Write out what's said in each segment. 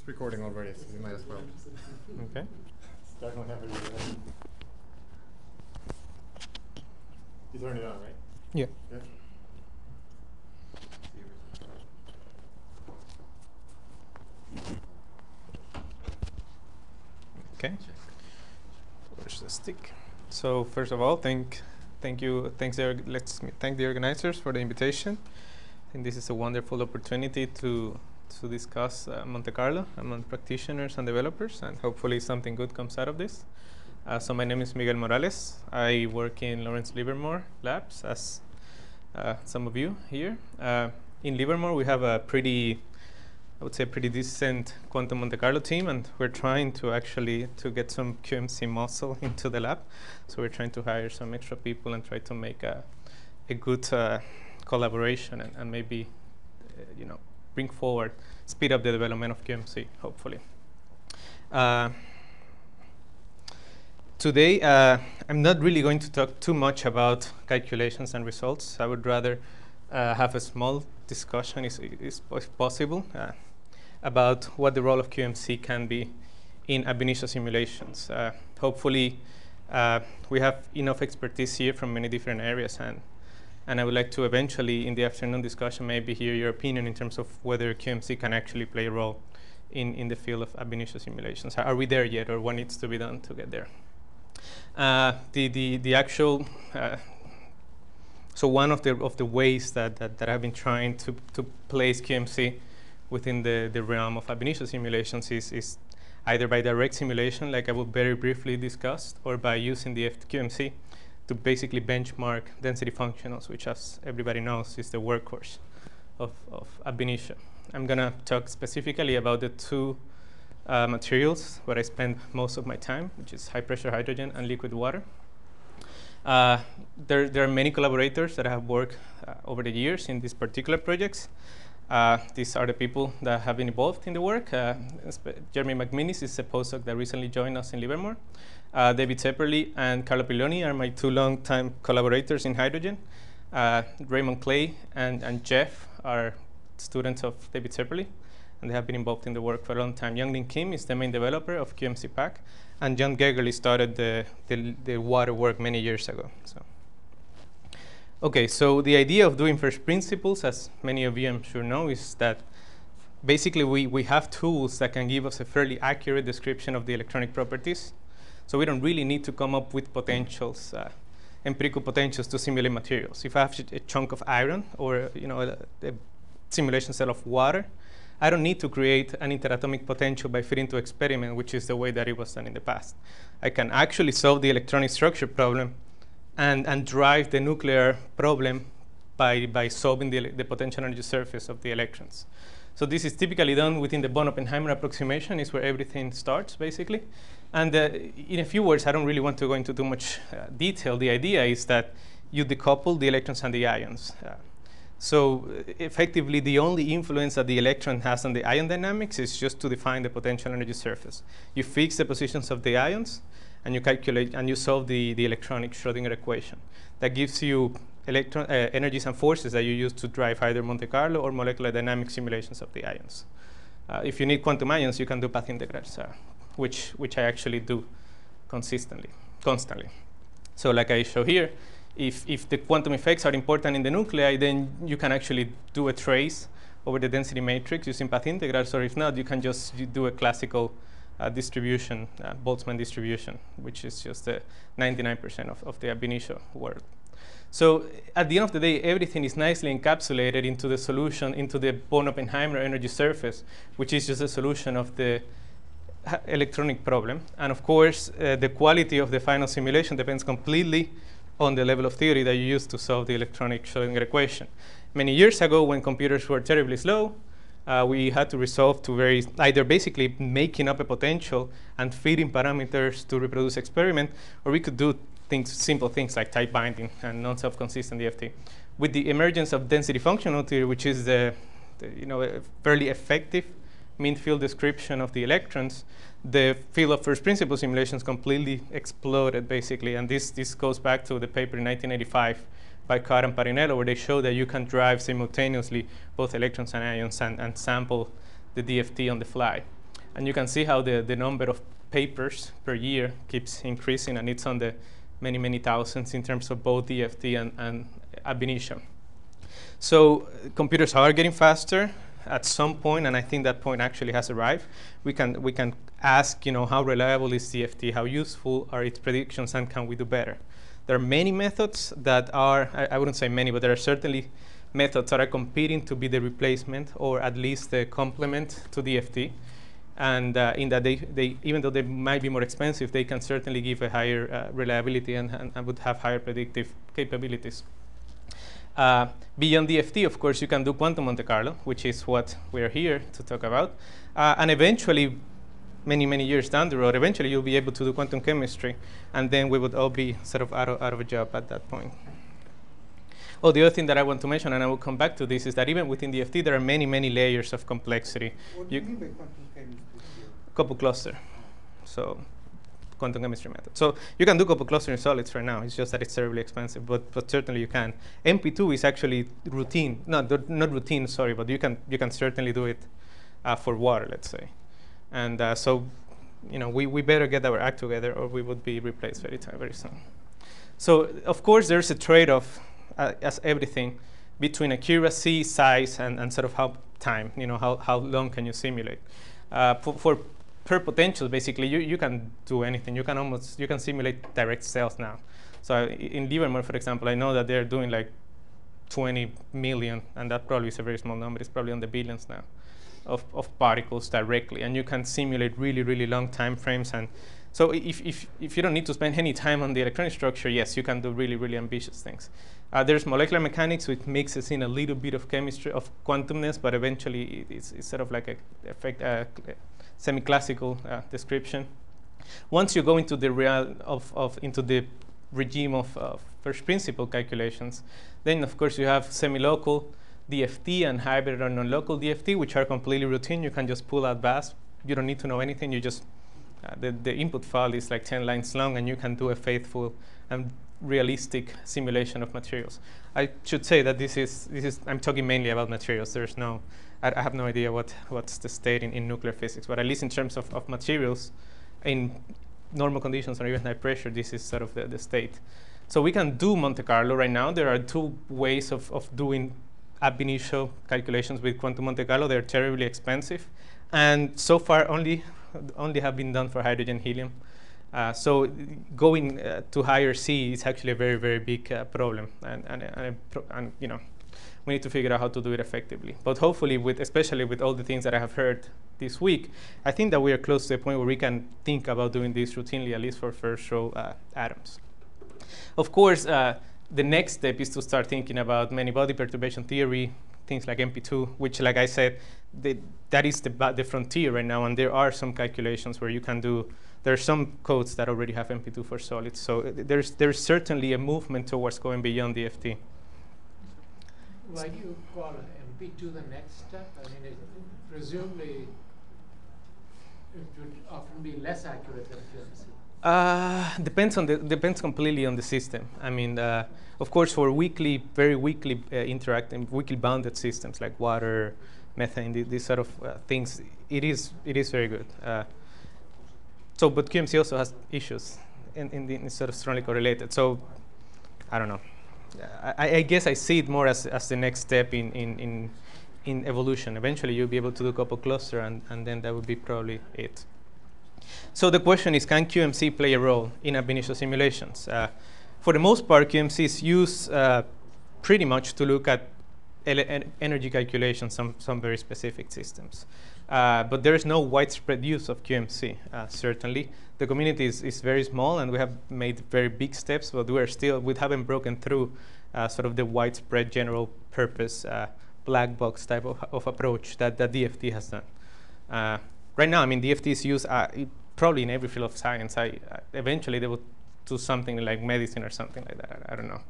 It's recording already, so you might as well. Okay. Start whenever you're ready. You turn it on, right? Yeah. Yeah. Okay. Where's the stick? So first of all, thank you. Thank the organizers for the invitation. I think this is a wonderful opportunity to discuss Monte Carlo among practitioners and developers, and hopefully something good comes out of this. So my name is Miguel Morales. I work in Lawrence Livermore Labs, as some of you here. In Livermore, we have a pretty decent quantum Monte Carlo team, and we're trying to actually get some QMC muscle into the lab. So we're trying to hire some extra people and try to make a good collaboration and maybe bring forward, speed up the development of QMC, hopefully. Today, I'm not really going to talk too much about calculations and results. I would rather have a small discussion, if possible, about what the role of QMC can be in ab-initio simulations. Hopefully, we have enough expertise here from many different areas, and I would like to eventually, in the afternoon discussion, maybe hear your opinion in terms of whether QMC can actually play a role in the field of ab-initio simulations. Are we there yet, or what needs to be done to get there? The actual so one of the ways that I've been trying to place QMC within the realm of ab-initio simulations is either by direct simulation, like I will very briefly discuss, or by using the QMC to basically benchmark density functionals, which, as everybody knows, is the workhorse of ab-initio. I'm going to talk specifically about the two materials where I spend most of my time, which is high pressure hydrogen and liquid water. There are many collaborators that have worked over the years in these particular projects. These are the people that have been involved in the work. Jeremy McMinnis is a postdoc that recently joined us in Livermore. David Tepperley and Carlo Pilloni are my two long-time collaborators in hydrogen. Raymond Clay and Jeff are students of David Tepperley, and they have been involved in the work for a long time. Younglin Kim is the main developer of QMC Pack, and John Gegerly started the water work many years ago. Okay, so the idea of doing first principles, as many of you I'm sure know, is that basically we have tools that can give us a fairly accurate description of the electronic properties. So we don't really need to come up with potentials, empirical potentials to simulate materials. If I have a chunk of iron or a simulation cell of water, I don't need to create an interatomic potential by fitting to experiment, which is the way that it was done in the past. I can actually solve the electronic structure problem and drive the nuclear problem by solving the potential energy surface of the electrons. So this is typically done within the von Oppenheimer approximation, is where everything starts, basically. And in a few words, I don't really want to go into too much detail. The idea is that you decouple the electrons and the ions. So effectively, the only influence that the electron has on the ion dynamics is just to define the potential energy surface. You fix the positions of the ions, and you calculate and you solve the electronic Schrodinger equation. That gives you electron energies and forces that you use to drive either Monte Carlo or molecular dynamic simulations of the ions. If you need quantum ions, you can do path integrals, which I actually do constantly. So like I show here, if the quantum effects are important in the nuclei, then you can actually do a trace over the density matrix using path integrals, or if not, you can just do a classical distribution, Boltzmann distribution, which is just 99% of the ab-initio world. So at the end of the day, everything is nicely encapsulated into the solution, into the von Oppenheimer energy surface, which is just a solution of the electronic problem. And of course, the quality of the final simulation depends completely on the level of theory that you use to solve the electronic Schrodinger equation. Many years ago, when computers were terribly slow, we had to resolve to either basically making up a potential and feeding parameters to reproduce experiment, or we could do simple things like type binding and non-self-consistent DFT. With the emergence of density functional theory, which is a fairly effective mean field description of the electrons, the field of first principle simulations completely exploded, basically. And this goes back to the paper in 1985 by Carr and Parinello, where they show that you can drive simultaneously both electrons and ions and sample the DFT on the fly. And you can see how the number of papers per year keeps increasing, and it's on the many, many thousands in terms of both DFT and ab-initio. So computers are getting faster at some point, and I think that point actually has arrived. We can ask, how reliable is DFT, how useful are its predictions, and can we do better? There are many methods that are, I wouldn't say many, but there are certainly methods that are competing to be the replacement or at least the complement to DFT. And in that they, even though they might be more expensive, they can certainly give a higher reliability and would have higher predictive capabilities. Beyond DFT, of course, you can do quantum Monte Carlo, which is what we're here to talk about. And eventually, many, many years down the road, eventually you'll be able to do quantum chemistry, and then we would all be sort of out of a job at that point. Oh, the other thing that I want to mention, and I will come back to this, is that even within DFT, there are many, many layers of complexity. What do you mean by quantum chemistry? Couple cluster, so quantum chemistry method. So you can do couple cluster in solids right now. It's just that it's terribly expensive, but certainly you can. MP2 is actually routine. Not routine, sorry, but you can certainly do it for water, let's say. And so, we better get our act together, or we would be replaced very soon. So of course, there's a trade-off, as everything, between accuracy, size, and sort of how time. How long can you simulate? Per potential, basically, you can do anything. You can simulate direct cells now. So in Livermore, for example, I know that they're doing like 20 million, and that probably is a very small number. It's probably on the billions now of particles directly, and you can simulate really, really long time frames. And so if you don't need to spend any time on the electronic structure, yes, you can do really, really ambitious things. There's molecular mechanics, which mixes in a little bit of chemistry, of quantumness, but eventually it's sort of like a semi-classical description. Once you go into the into the regime of first principle calculations, then of course you have semi-local DFT and hybrid or non-local DFT, which are completely routine. You can just pull out VASP. You don't need to know anything. You just the input file is like 10 lines long, and you can do a faithful and realistic simulation of materials. I should say that this is I'm talking mainly about materials. There's no, I have no idea what's the state in nuclear physics, but at least in terms of materials, in normal conditions or even high pressure, this is sort of the state. So we can do Monte Carlo right now. There are two ways of doing ab-initio calculations with quantum Monte Carlo. They're terribly expensive, and so far only have been done for hydrogen helium. So going to higher C is actually a very, very big problem, and we need to figure out how to do it effectively. But hopefully, especially with all the things that I have heard this week, I think that we are close to a point where we can think about doing this routinely, at least for first-row atoms. Of course, the next step is to start thinking about many-body perturbation theory, things like MP2, which, like I said, that is the frontier right now, and there are some calculations where you can do. There are some codes that already have MP2 for solids, so there's certainly a movement towards going beyond DFT. Why do you call MP2 the next step? I mean, presumably it would often be less accurate than QMC. Depends completely on the system. I mean, of course, for very weakly interacting, weakly bounded systems like water, methane, these sort of things, it is very good. But QMC also has issues in sort of strongly correlated. So I don't know. I guess I see it more as the next step in evolution. Eventually, you'll be able to do couple cluster, and then that would be probably it. So the question is, can QMC play a role in ab-initio simulations? For the most part, QMC is used pretty much to look at energy calculations, some very specific systems. But there is no widespread use of QMC, certainly. The community is very small, and we have made very big steps, but we haven't broken through sort of the widespread general purpose black box type of approach that DFT has done. Right now, I mean, DFT is used probably in every field of science. Eventually, they will do something like medicine or something like that. I don't know.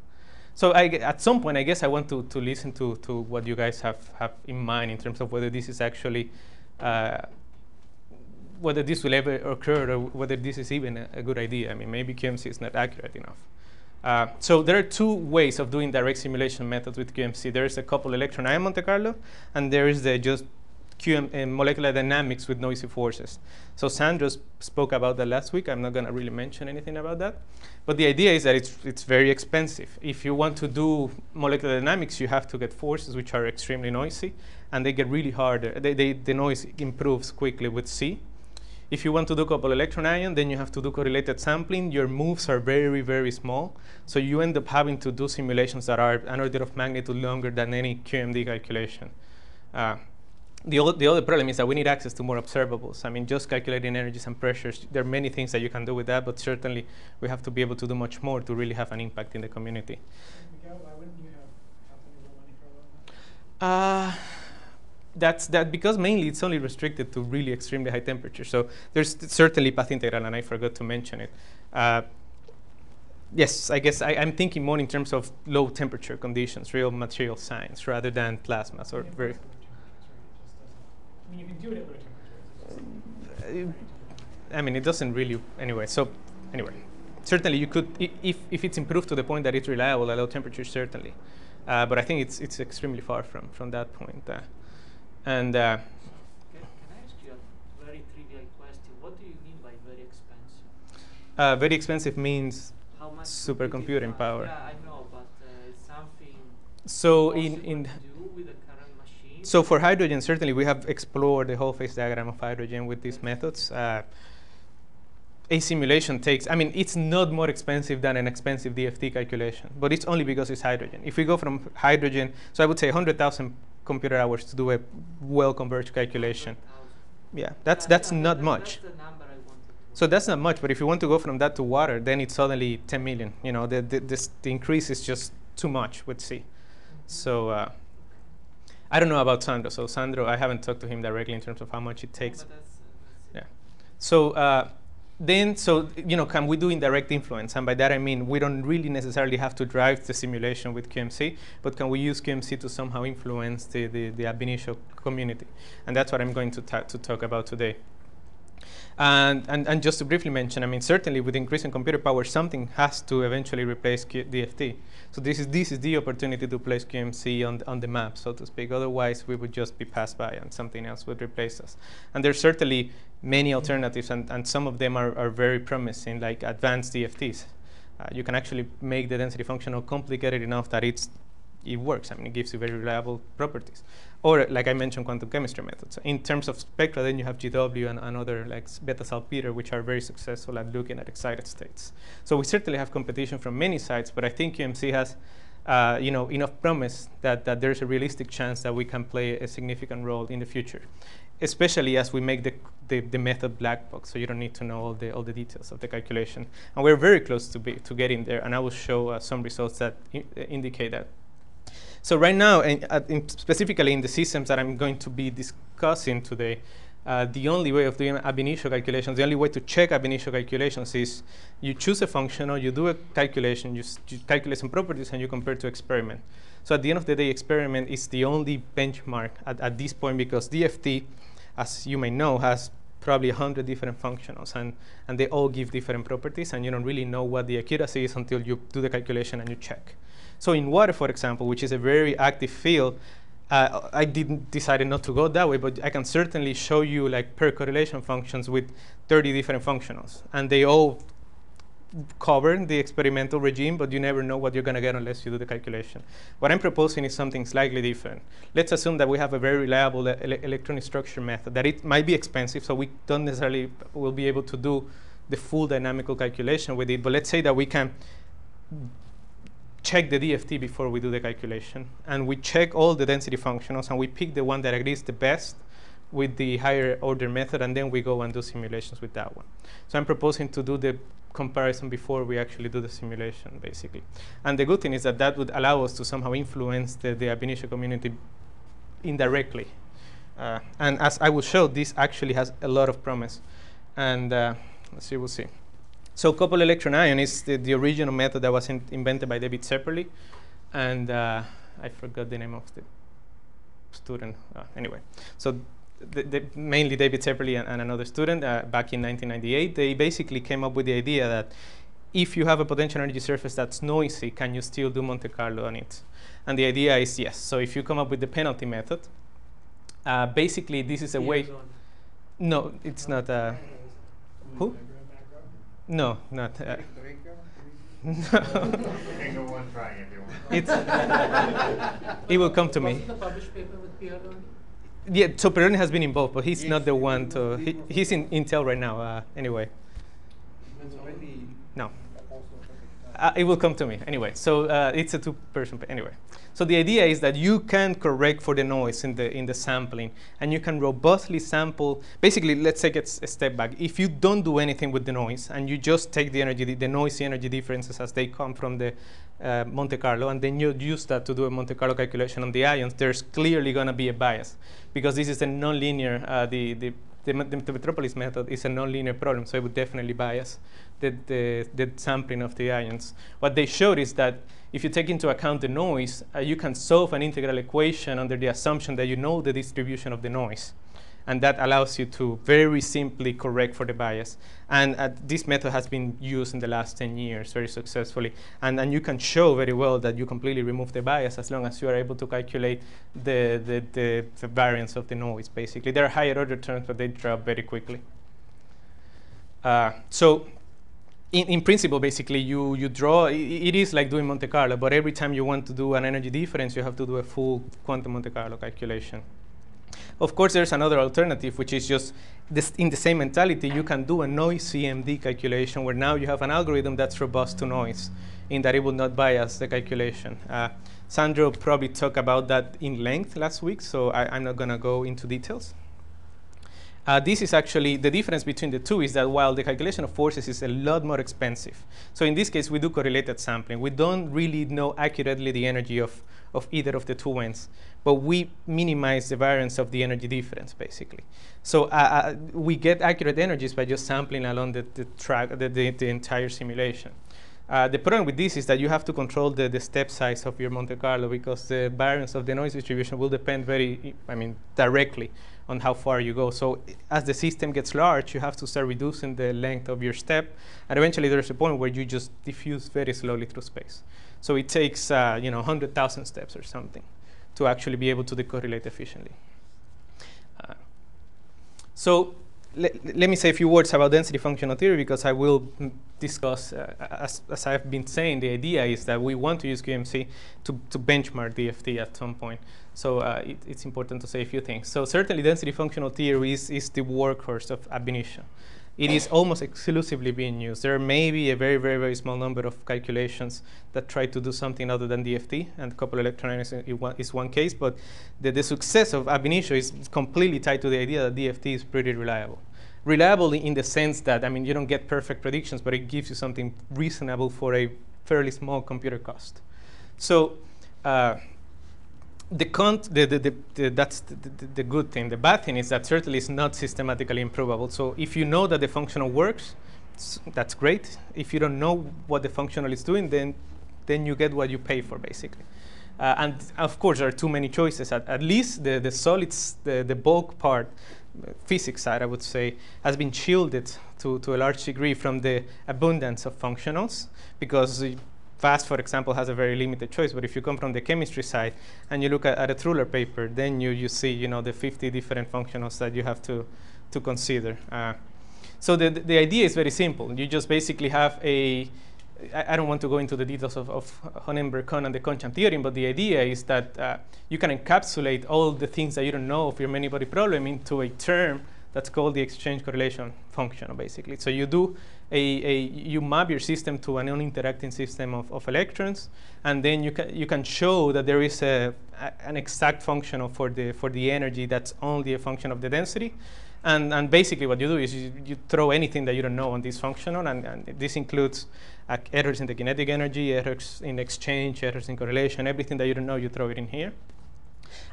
So at some point, I guess I want to listen to what you guys have in mind in terms of whether this is actually, whether this will ever occur, or whether this is even a good idea. I mean, maybe QMC is not accurate enough. So there are two ways of doing direct simulation methods with QMC. There is a couple electron ion Monte Carlo, and there is the just molecular dynamics with noisy forces. So Sandro spoke about that last week. I'm not going to really mention anything about that. But the idea is that it's very expensive. If you want to do molecular dynamics, you have to get forces which are extremely noisy, and they get really hard. The noise improves quickly with C. If you want to do coupled electron ion, then you have to do correlated sampling. Your moves are very, very small. So you end up having to do simulations that are an order of magnitude longer than any QMD calculation. The other problem is that we need access to more observables. I mean, just calculating energies and pressures, there are many things that you can do with that, but certainly we have to be able to do much more to really have an impact in the community. Miguel, why wouldn't you have money for a long? That's because mainly it's only restricted to really extremely high temperatures. So there's certainly path integral, and I forgot to mention it. Yes, I guess I'm thinking more in terms of low temperature conditions, real material science, rather than plasmas or very. I mean, you can do it at low temperatures. I mean, it doesn't really anyway. So anyway, certainly you could, if it's improved to the point that it's reliable at low temperatures, certainly. But I think it's extremely far from that point. Can I ask you a very trivial question? What do you mean by very expensive? Very expensive means how much supercomputing power. Yeah, I know, but something so possible to do with the current machine? So for hydrogen, certainly we have explored the whole phase diagram of hydrogen with these methods. A simulation takes, I mean, it's not more expensive than an expensive DFT calculation, but it's only because it's hydrogen. If we go from hydrogen, so I would say 100,000 computer hours to do a well-converged calculation. Yeah, that's not much. That's the number I wanted to. So that's not much, but if you want to go from that to water, then it's suddenly 10 million. You know, the increase is just too much with C. So I don't know about Sandro. So Sandro, I haven't talked to him directly in terms of how much it takes. But that's Yeah. So so can we do indirect influence? And by that I mean we don't really necessarily have to drive the simulation with QMC, but can we use QMC to somehow influence the ab-initio community? And that's what I'm going to talk about today. And just to briefly mention, I mean, certainly with increasing computer power, something has to eventually replace DFT. So this is the opportunity to place QMC on the map, so to speak. Otherwise, we would just be passed by and something else would replace us. And there's certainly many alternatives, and some of them are very promising, like advanced DFTs. You can actually make the density functional complicated enough that it works. I mean, it gives you very reliable properties. Or, like I mentioned, quantum chemistry methods. In terms of spectra, then you have GW and other, like beta-salpeter, which are very successful at looking at excited states. So we certainly have competition from many sides, but I think QMC has enough promise that there's a realistic chance that we can play a significant role in the future, especially as we make the method black box, so you don't need to know all the details of the calculation. And we're very close to getting there, and I will show some results that indicate that. So right now, specifically in the systems that I'm going to be discussing today, the only way of doing ab-initio calculations, the only way to check ab-initio calculations is you choose a functional, you do a calculation, you calculate some properties, and you compare to experiment. So at the end of the day, experiment is the only benchmark at this point, because DFT, as you may know, has probably 100 different functionals, and they all give different properties, and you don't really know what the accuracy is until you do the calculation and you check. So in water, for example, which is a very active field, I decided not to go that way, but I can certainly show you like per correlation functions with 30 different functionals, and they all cover the experimental regime, but you never know what you're going to get unless you do the calculation. What I'm proposing is something slightly different. Let's assume that we have a very reliable electronic structure method, that it might be expensive, so we don't necessarily will be able to do the full dynamical calculation with it, but let's say that we can check the DFT before we do the calculation, and we check all the density functionals, and we pick the one that agrees the best with the higher order method, and then we go and do simulations with that one. So I'm proposing to do the comparison before we actually do the simulation, basically. And the good thing is that that would allow us to somehow influence the ab-initio community indirectly. And as I will show, this actually has a lot of promise. And let's see, we'll see. So coupled electron ion is the original method that was invented by David Sepperly. And I forgot the name of the student. Anyway, so mainly David Sepperly and another student back in 1998, they basically came up with the idea that if you have a potential energy surface that's noisy, can you still do Monte Carlo on it? And the idea is yes. So if you come up with the penalty method, Basically, this is a way. No, it's not. Who? No, not. You can go one trying if you want. It will come to me. Wasn't the published paper with Pierre? Yeah, so Peroni has been involved, but he's not the one to. He's in Intel right now. Anyway. No. It will come to me anyway. So it's a two-person. Anyway. So the idea is that you can correct for the noise in the sampling, and you can robustly sample. Basically, let's take a step back. If you don't do anything with the noise, and you just take the energy, the noisy energy differences as they come from the Monte Carlo, and then you use that to do a Monte Carlo calculation on the ions, there's clearly going to be a bias, because this is a nonlinear. The Metropolis method is a nonlinear problem, so it would definitely bias the sampling of the ions. What they showed is that if you take into account the noise, you can solve an integral equation under the assumption that you know the distribution of the noise. And that allows you to very simply correct for the bias. And this method has been used in the last 10 years very successfully. And you can show very well that you completely remove the bias as long as you are able to calculate the variance of the noise, basically. There are higher order terms, but they drop very quickly. So in principle, basically, you draw. It is like doing Monte Carlo, but every time you want to do an energy difference, you have to do a full quantum Monte Carlo calculation. Of course, there's another alternative, which is just in the same mentality, you can do a noise CMD calculation, where now you have an algorithm that's robust to noise, in that it will not bias the calculation. Sandro probably talked about that in length last week, so I'm not going to go into details. This is actually, the difference between the two is that while the calculation of forces is a lot more expensive, so in this case, we do correlated sampling. We don't really know accurately the energy of either of the two ends, but we minimize the variance of the energy difference, basically. So we get accurate energies by just sampling along the entire simulation. The problem with this is that you have to control the step size of your Monte Carlo, because the variance of the noise distribution will depend directly on how far you go. So as the system gets large, you have to start reducing the length of your step, and eventually there's a point where you just diffuse very slowly through space. So it takes 100,000 steps or something to actually be able to decorrelate efficiently. So let me say a few words about density functional theory, because I will discuss, as I've been saying, the idea is that we want to use QMC to benchmark DFT at some point. So it's important to say a few things. So certainly density functional theory is the workhorse of ab-initio. It is almost exclusively being used. There may be a very, very, very small number of calculations that try to do something other than DFT, and a couple of electrodynamics is one case, but the success of ab-initio is completely tied to the idea that DFT is pretty reliable. Reliable in the sense that, you don't get perfect predictions, but it gives you something reasonable for a fairly small computer cost. So that's the good thing. The bad thing is that certainly it's not systematically improvable. So if you know that the functional works, that's great. If you don't know what the functional is doing, then you get what you pay for, basically. And of course, there are too many choices. At least the solids, the bulk part, physics side, I would say, has been shielded to a large degree from the abundance of functionals, because FAST, for example, has a very limited choice. But if you come from the chemistry side and you look at a Truller paper, then you see the 50 different functionals that you have to consider. So the idea is very simple. You just basically have I don't want to go into the details of Honenberg-Kohn and the Conchamp theorem, but the idea is that you can encapsulate all the things that you don't know of your many-body problem into a term that's called the exchange correlation function, basically. So you do you map your system to a non-interacting system of electrons, and then you can show that there is an exact functional for the energy that's only a function of the density. And basically what you do is you throw anything that you don't know on this functional, and this includes errors in the kinetic energy, errors in exchange, errors in correlation, everything that you don't know, you throw it in here.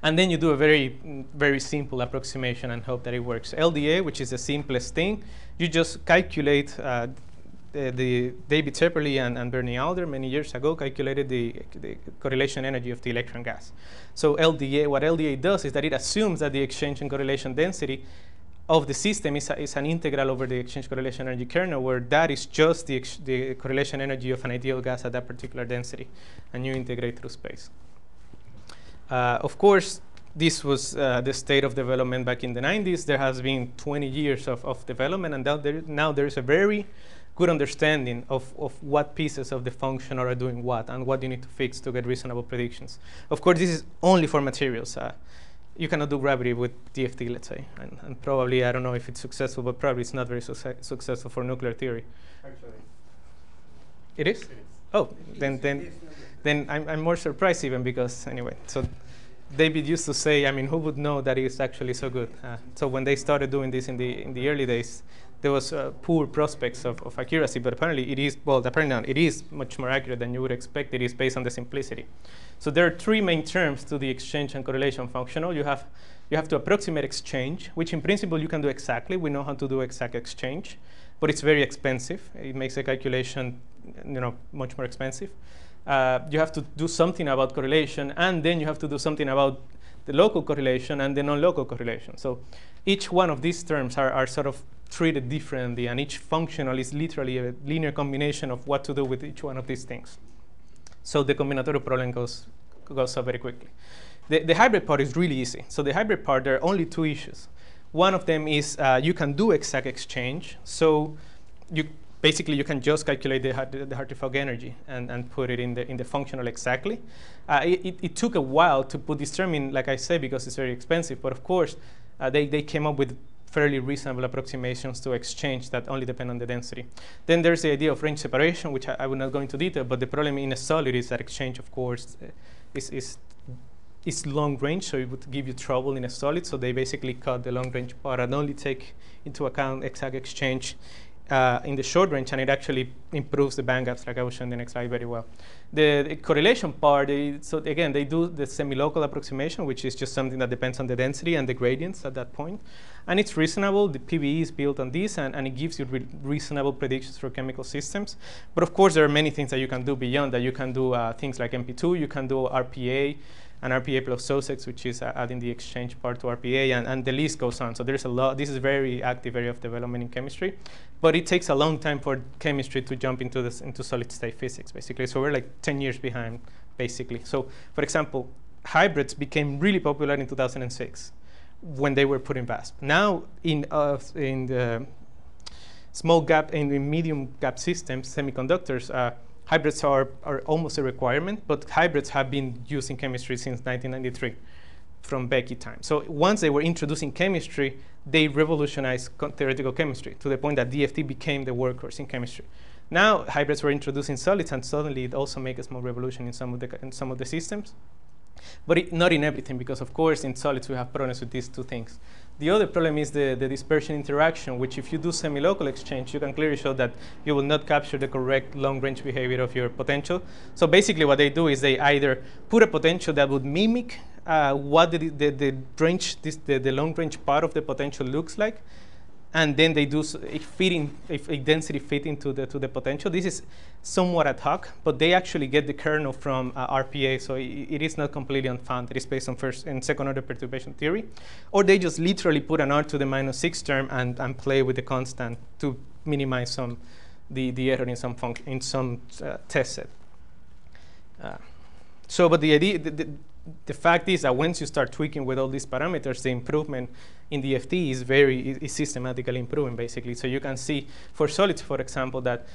And then you do a very, very simple approximation and hope that it works. LDA, which is the simplest thing, you just calculate David Tepperley and Bernie Alder many years ago calculated the correlation energy of the electron gas. So LDA, what LDA does is that it assumes that the exchange and correlation density of the system is an integral over the exchange correlation energy kernel, where that is just the correlation energy of an ideal gas at that particular density, and you integrate through space. Of course, this was the state of development back in the 90s. There has been 20 years of development, and now there is a very good understanding of what pieces of the function are doing what and what you need to fix to get reasonable predictions. Of course, this is only for materials. You cannot do gravity with DFT, let's say, and probably, I don't know if it's successful, but probably it's not very successful for nuclear theory. Actually, it is? it is. Oh, then I'm more surprised even, because anyway, so David used to say, I mean, who would know that it's actually so good? So when they started doing this in the early days, there was poor prospects of accuracy, but apparently it is, well, apparently not, it is much more accurate than you would expect. It is based on the simplicity. So there are three main terms to the exchange and correlation functional. You have to approximate exchange, which in principle you can do exactly. We know how to do exact exchange, but it's very expensive. It makes the calculation, much more expensive. You have to do something about correlation, and then you have to do something about the local correlation and the non-local correlation. So each one of these terms are sort of treated differently, and each functional is literally a linear combination of what to do with each one of these things. So the combinatorial problem goes up very quickly. The hybrid part is really easy. So the hybrid part, there are only two issues. One of them is you can do exact exchange. So you can just calculate the Hartree-Fock energy and put it in the functional exactly. It took a while to put this term in, like I say, because it's very expensive. But of course, they came up with fairly reasonable approximations to exchange that only depend on the density. Then there's the idea of range separation, which I will not go into detail, but the problem in a solid is that exchange, of course, is long range, so it would give you trouble in a solid. So they basically cut the long range part and only take into account exact exchange in the short range, and it actually improves the band gaps, like I was showing in the next slide, very well. The correlation part, so again, they do the semi-local approximation, which is just something that depends on the density and the gradients at that point. And it's reasonable. The PBE is built on this, and it gives you reasonable predictions for chemical systems. But of course, there are many things that you can do beyond that. You can do things like MP2. You can do RPA, and RPA plus SOSEX, which is adding the exchange part to RPA, and the list goes on. So there's a lot. This is a very active area of development in chemistry, but it takes a long time for chemistry to jump into solid-state physics, basically. So we're like 10 years behind, basically. So for example, hybrids became really popular in 2006 when they were put in VASP. Now in the small gap, in the medium gap systems, semiconductors, hybrids are almost a requirement, but hybrids have been used in chemistry since 1993, from Becky time. So once they were introduced in chemistry, they revolutionized theoretical chemistry to the point that DFT became the workhorse in chemistry. Now hybrids were introduced in solids, and suddenly it also makes a small revolution in some of the systems, but not in everything, because of course in solids we have problems with these two things. The other problem is the dispersion interaction, which if you do semi-local exchange, you can clearly show that you will not capture the correct long-range behavior of your potential. So basically what they do is they either put a potential that would mimic what the long-range part of the potential looks like, and then they do a density fit into the potential. This is somewhat ad hoc, but they actually get the kernel from RPA, so it is not completely unfounded. It is based on first and second order perturbation theory. Or they just literally put an R to the -6 term and play with the constant to minimize the error in some test set. But the idea, the fact is that once you start tweaking with all these parameters, the improvement in DFT is systematically improving, basically. So you can see for solids, for example, that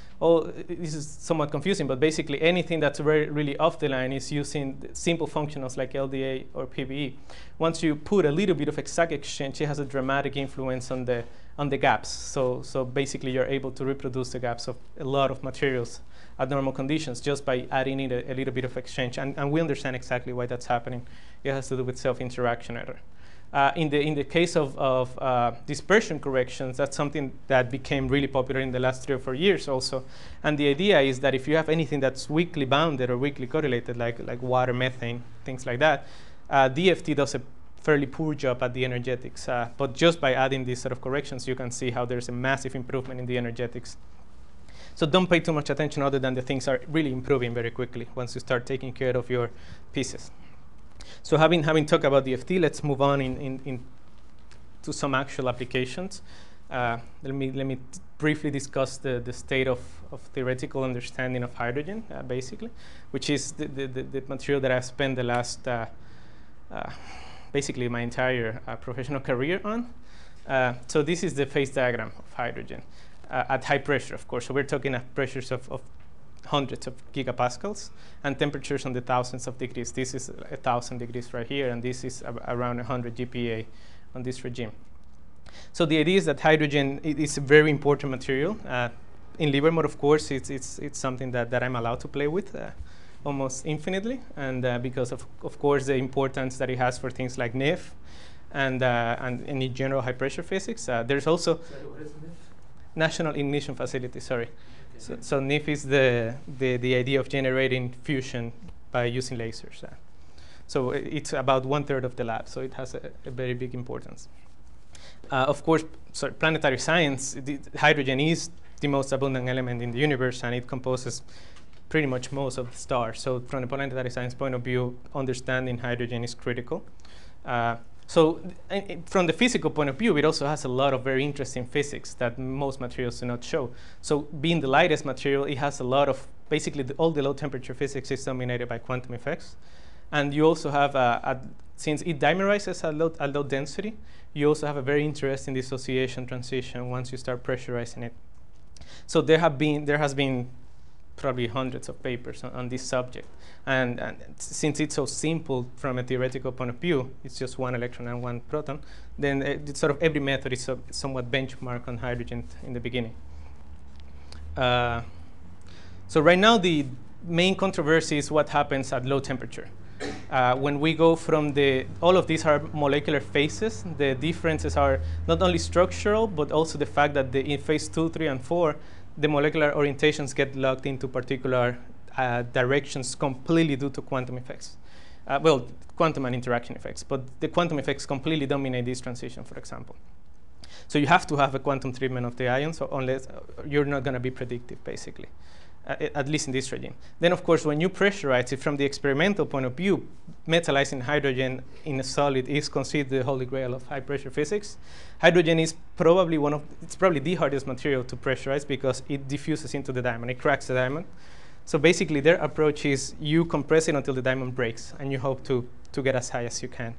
this is somewhat confusing, but basically anything that's really off the line is using simple functionals like LDA or PBE. Once you put a little bit of exact exchange, it has a dramatic influence on the gaps. So basically you're able to reproduce the gaps of a lot of materials at normal conditions just by adding in a little bit of exchange. And we understand exactly why that's happening. It has to do with self-interaction error. In the case of dispersion corrections, that's something that became really popular in the last 3 or 4 years also. And the idea is that if you have anything that's weakly bounded or weakly correlated, like water, methane, things like that, DFT does a fairly poor job at the energetics. But just by adding these sort of corrections, you can see how there's a massive improvement in the energetics. So don't pay too much attention other than the things are really improving very quickly once you start taking care of your pieces. So having talked about DFT, let's move on to some actual applications. Let me briefly discuss the state of theoretical understanding of hydrogen, basically, which is the material that I've spent the last basically my entire professional career on. So this is the phase diagram of hydrogen at high pressure, of course. So we're talking at pressures of hundreds of gigapascals and temperatures on the thousands of degrees. This is 1,000 degrees right here, and this is around 100 GPa on this regime. So the idea is that hydrogen is a very important material. In Livermore, of course, it's something that I'm allowed to play with almost infinitely, and because of course the importance that it has for things like NIF and in general high pressure physics. There's also Sorry, what is NIF? National Ignition Facility. Sorry. Okay. So NIF is the idea of generating fusion by using lasers. So it's about 1/3 of the lab, so it has a very big importance. Of course, planetary science, hydrogen is the most abundant element in the universe, and it composes pretty much most of the stars. So from the planetary science point of view, understanding hydrogen is critical. So from the physical point of view, it also has a lot of very interesting physics that most materials do not show. So being the lightest material, it has a lot of, basically all the low temperature physics is dominated by quantum effects. And you also have, since it dimerizes at low density, you also have a very interesting dissociation transition once you start pressurizing it. So there has been probably hundreds of papers on this subject. And since it's so simple from a theoretical point of view, it's just one electron and one proton, then it's sort of every method is somewhat benchmarked on hydrogen in the beginning. So right now, the main controversy is what happens at low temperature. When we go from all of these are molecular phases. The differences are not only structural, but also the fact that in phase 2, 3, and 4, the molecular orientations get locked into particular directions completely due to quantum effects. Well, quantum and interaction effects, but the quantum effects completely dominate this transition, for example. So you have to have a quantum treatment of the ions, or unless you're not going to be predictive, basically, at least in this regime. Then, of course, when you pressurize it from the experimental point of view, metallizing hydrogen in a solid is considered the holy grail of high pressure physics. Hydrogen is probably it's probably the hardest material to pressurize because it diffuses into the diamond, it cracks the diamond. So basically their approach is you compress it until the diamond breaks and you hope to get as high as you can.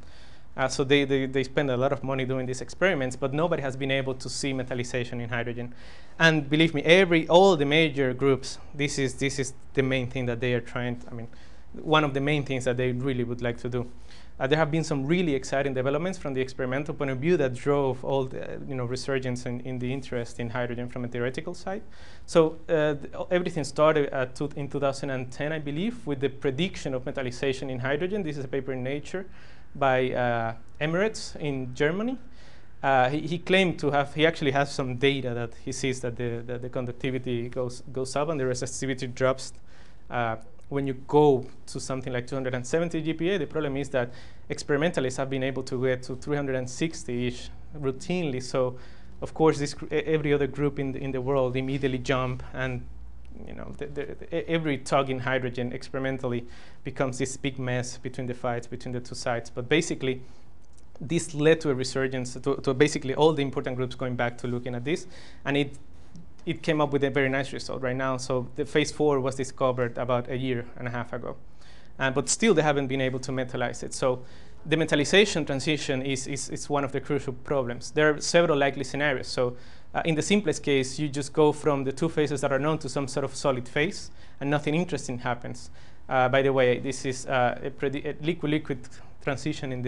So they spend a lot of money doing these experiments, but nobody has been able to see metallization in hydrogen. And believe me, all the major groups, this is the main thing that they are trying, one of the main things that they really would like to do. There have been some really exciting developments from the experimental point of view that drove all the resurgence in the interest in hydrogen from a theoretical side. So everything started in 2010, I believe, with the prediction of metallization in hydrogen. This is a paper in Nature by Emirates in Germany. He claimed to have, he actually has some data that he sees that the conductivity goes up and the resistivity drops when you go to something like 270 GPa. The problem is that experimentalists have been able to get to 360-ish routinely. So, of course, every other group in the world immediately jump, and every tug in hydrogen experimentally becomes this big mess between the fights between the two sides. But basically, this led to a resurgence, to basically all the important groups going back to looking at this, and it came up with a very nice result right now. So the phase 4 was discovered about 1.5 years ago. But still they haven't been able to metallize it. So the metallization transition is one of the crucial problems. There are several likely scenarios. So in the simplest case, you just go from the two phases that are known to some sort of solid phase, and nothing interesting happens. By the way, this is a liquid-liquid transition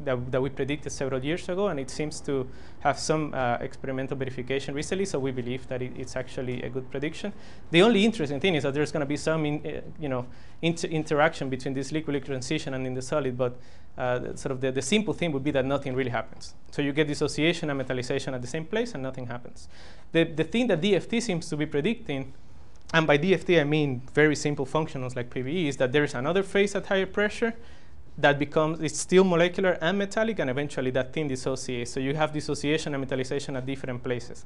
that we predicted several years ago, and it seems to have some experimental verification recently, so we believe that it's actually a good prediction. The only interesting thing is that there's going to be some interaction between this liquid-liquid transition and in the solid, but sort of the simple thing would be that nothing really happens. So you get dissociation and metallization at the same place and nothing happens. The thing that DFT seems to be predicting, and by DFT I mean very simple functionals like PVE, is that there is another phase at higher pressure that it's still molecular and metallic, and eventually that thing dissociates. So you have dissociation and metallization at different places.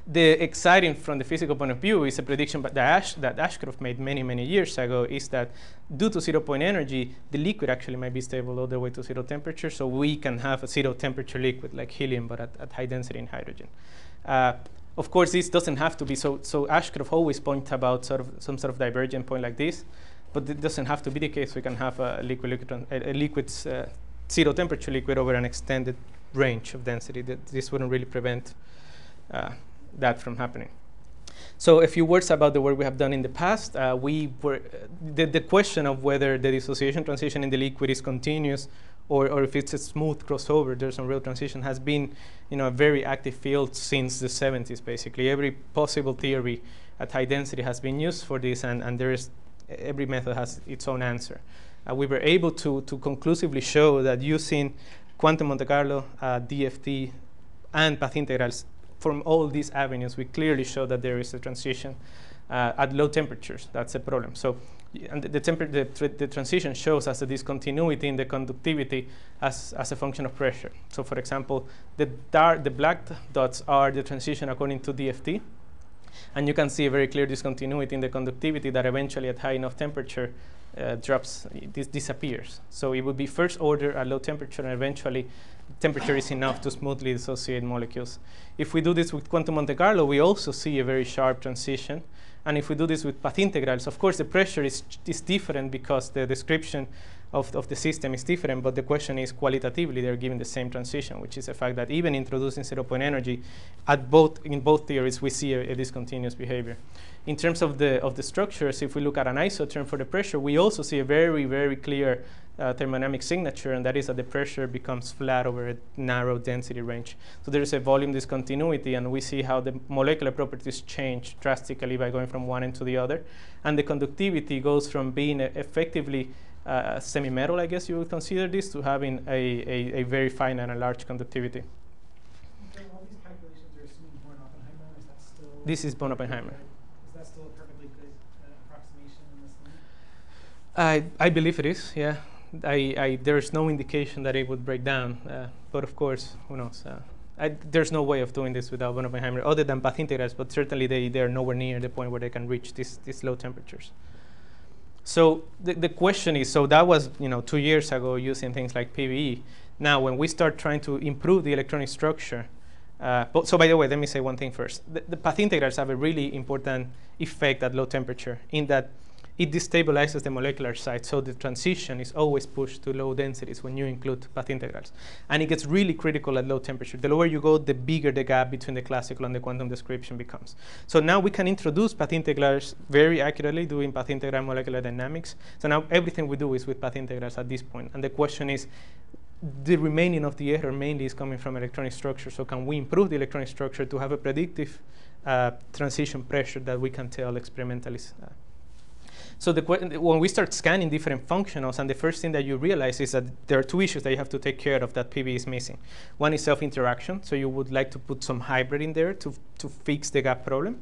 The exciting from the physical point of view is a prediction that Ashcroft made many, many years ago, is that due to 0-point energy, the liquid actually might be stable all the way to 0 temperature, so we can have a 0 temperature liquid like helium, but at high density in hydrogen. Of course, this doesn't have to be, so Ashcroft always points about some sort of divergent point like this, but it doesn't have to be the case. We can have a liquids zero temperature liquid over an extended range of density. This wouldn't really prevent that from happening. So a few words about the work we have done in the past. The question of whether the dissociation transition in the liquid is continuous or if it's a smooth crossover, there's some real transition, has been a very active field since the 70s, basically. Every possible theory at high density has been used for this, and every method has its own answer. We were able to conclusively show that using quantum Monte Carlo, DFT, and path integrals from all these avenues, we clearly show that there is a transition at low temperatures. That's a problem. So, and the transition shows us a discontinuity in the conductivity as a function of pressure. So, for example, the black dots are the transition according to DFT, and you can see a very clear discontinuity in the conductivity that eventually, at high enough temperature, disappears. So it would be first order at low temperature, and eventually temperature is enough to smoothly dissociate molecules. If we do this with quantum Monte Carlo, we also see a very sharp transition. And if we do this with path integrals, of course, the pressure is different because the description of the system is different, but the question is qualitatively they're given the same transition, which is the fact that even introducing zero-point energy in both theories, we see a discontinuous behavior. In terms of the structures, if we look at an isotherm for the pressure, we also see a very, very clear thermodynamic signature, and that is that the pressure becomes flat over a narrow density range. So there is a volume discontinuity, and we see how the molecular properties change drastically by going from one end to the other. And the conductivity goes from being effectively semi-metal, I guess you would consider this, to having a very fine and a large conductivity. So all these calculations are assuming Born-Oppenheimer. Is that still? This is Born-Oppenheimer. Is that still a perfectly good approximation in this limit? I believe it is, yeah. There's no indication that it would break down, but of course, who knows? There's no way of doing this without Born-Oppenheimer other than path integrals, but certainly they are nowhere near the point where they can reach these low temperatures. So the question is, so that was 2 years ago using things like PBE. Now when we start trying to improve the electronic structure, so by the way, let me say one thing first. The path integrals have a really important effect at low temperature in that it destabilizes the molecular site, so the transition is always pushed to low densities when you include path integrals. And it gets really critical at low temperature. The lower you go, the bigger the gap between the classical and the quantum description becomes. So now we can introduce path integrals very accurately, doing path integral molecular dynamics. So now everything we do is with path integrals at this point. And the question is, the remaining of the error mainly is coming from electronic structure. So can we improve the electronic structure to have a predictive transition pressure that we can tell experimentally? So when we start scanning different functionals, and the first thing that you realize is that there are two issues that you have to take care of that PB is missing. One is self-interaction, so you would like to put some hybrid in there to fix the gap problem.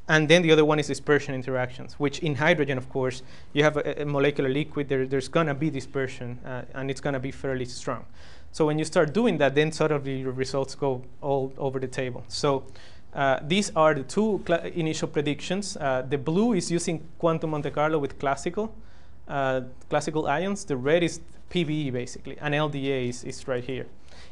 And then the other one is dispersion interactions, which in hydrogen, of course, you have a molecular liquid, there's going to be dispersion, and it's going to be fairly strong. So when you start doing that, then suddenly your results go all over the table. So these are the two initial predictions. The blue is using quantum Monte Carlo with classical ions. The red is PBE, basically, and LDA is right here.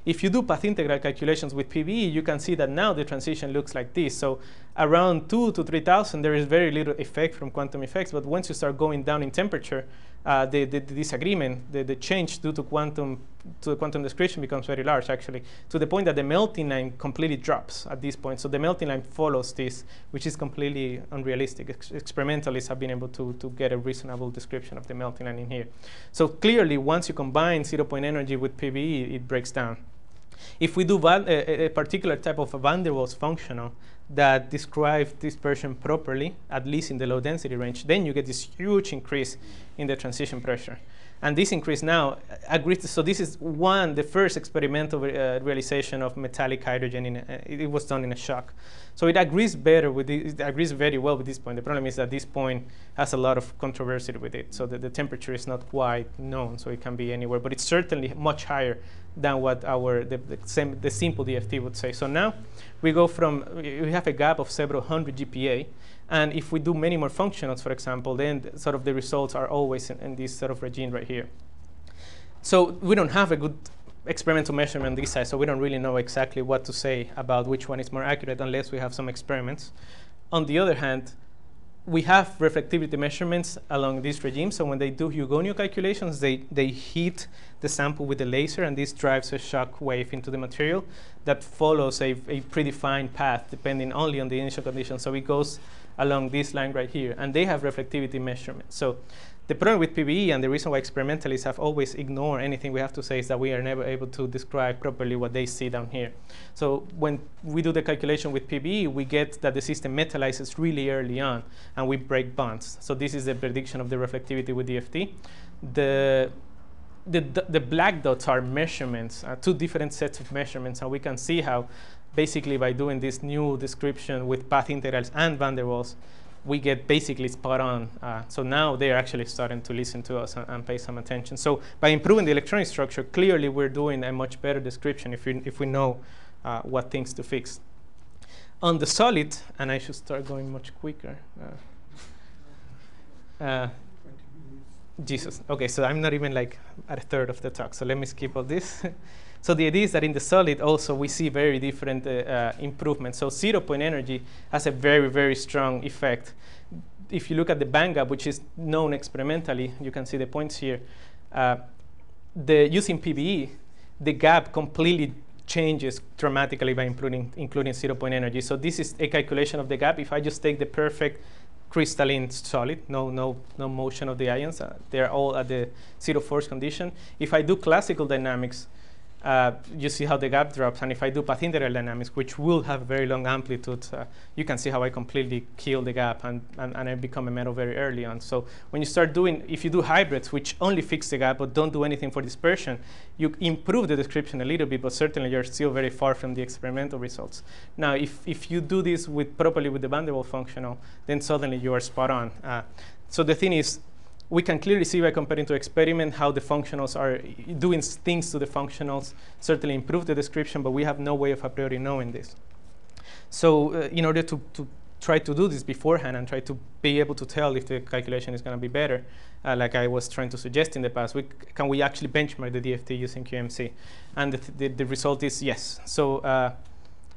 If you do path integral calculations with PBE, you can see that now the transition looks like this. So around 2,000 to 3,000, there is very little effect from quantum effects. But once you start going down in temperature, the disagreement, the change due to the quantum description becomes very large, actually, to the point that the melting line completely drops at this point. So the melting line follows this, which is completely unrealistic. Experimentalists have been able to get a reasonable description of the melting line in here. So clearly, once you combine zero-point energy with PBE, it breaks down. If we do a particular type of a van der Waals functional that describes dispersion properly, at least in the low density range, then you get this huge increase in the transition pressure. And this increase now agrees. So this is the first experimental realization of metallic hydrogen. It was done in a shock. So it agrees better with it agrees very well with this point. The problem is that this point has a lot of controversy with it. So the temperature is not quite known, so it can be anywhere. But it's certainly much higher than what the simple DFT would say. So now we go from, we have a gap of several hundred GPa. And if we do many more functionals, for example, then sort of the results are always in this sort of regime right here. So we don't have a good experimental measurement on this side, so we don't really know exactly what to say about which one is more accurate unless we have some experiments. On the other hand, we have reflectivity measurements along this regime. So when they do Hugonio calculations, they heat the sample with a laser, and this drives a shock wave into the material that follows a predefined path depending only on the initial conditions. So it goes along this line right here, and they have reflectivity measurements. So the problem with PBE, and the reason why experimentalists have always ignored anything we have to say, is that we are never able to describe properly what they see down here. So when we do the calculation with PBE, we get that the system metallizes really early on, and we break bonds. So this is the prediction of the reflectivity with DFT. The black dots are measurements, two different sets of measurements, and we can see how basically by doing this new description with path integrals and van der Waals, we get basically spot on. So now they're actually starting to listen to us and pay some attention. So by improving the electronic structure, clearly we're doing a much better description if we know what things to fix. On the solid, and I should start going much quicker. Jesus. Okay, so I'm not even like at a third of the talk, so let me skip all this. So the idea is that in the solid also we see very different improvements. So 0-point energy has a very, very strong effect. If you look at the band gap, which is known experimentally, you can see the points here. Using PBE, the gap completely changes dramatically by including 0-point energy. So this is a calculation of the gap. If I just take the perfect crystalline solid, no motion of the ions, they're all at the zero force condition. If I do classical dynamics, you see how the gap drops, and if I do path integral dynamics, which will have very long amplitude, you can see how I completely kill the gap and I become a metal very early on. So when you start doing, if you do hybrids, which only fix the gap but don't do anything for dispersion, you improve the description a little bit, but certainly you're still very far from the experimental results. Now, if you do this properly with the van der Waals functional, then suddenly you are spot on. So the thing is, we can clearly see by comparing to experiment how the functionals are doing things to the functionals, certainly improve the description, but we have no way of a priori knowing this. So in order to try to do this beforehand and try to be able to tell if the calculation is going to be better, like I was trying to suggest in the past, can we actually benchmark the DFT using QMC? And the result is yes. So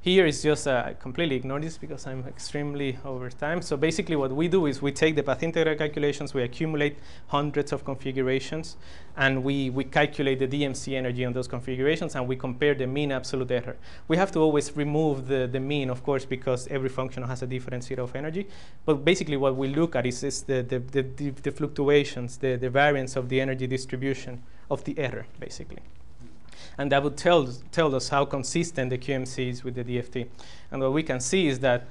here is just, I completely ignore this because I'm extremely over time. So basically what we do is we take the path integral calculations, we accumulate hundreds of configurations, and we calculate the DMC energy on those configurations, and we compare the mean absolute error. We have to always remove the mean, of course, because every function has a different zero of energy. But basically what we look at is the fluctuations, the variance of the energy distribution of the error, basically. And that would tell us how consistent the QMC is with the DFT. And what we can see is that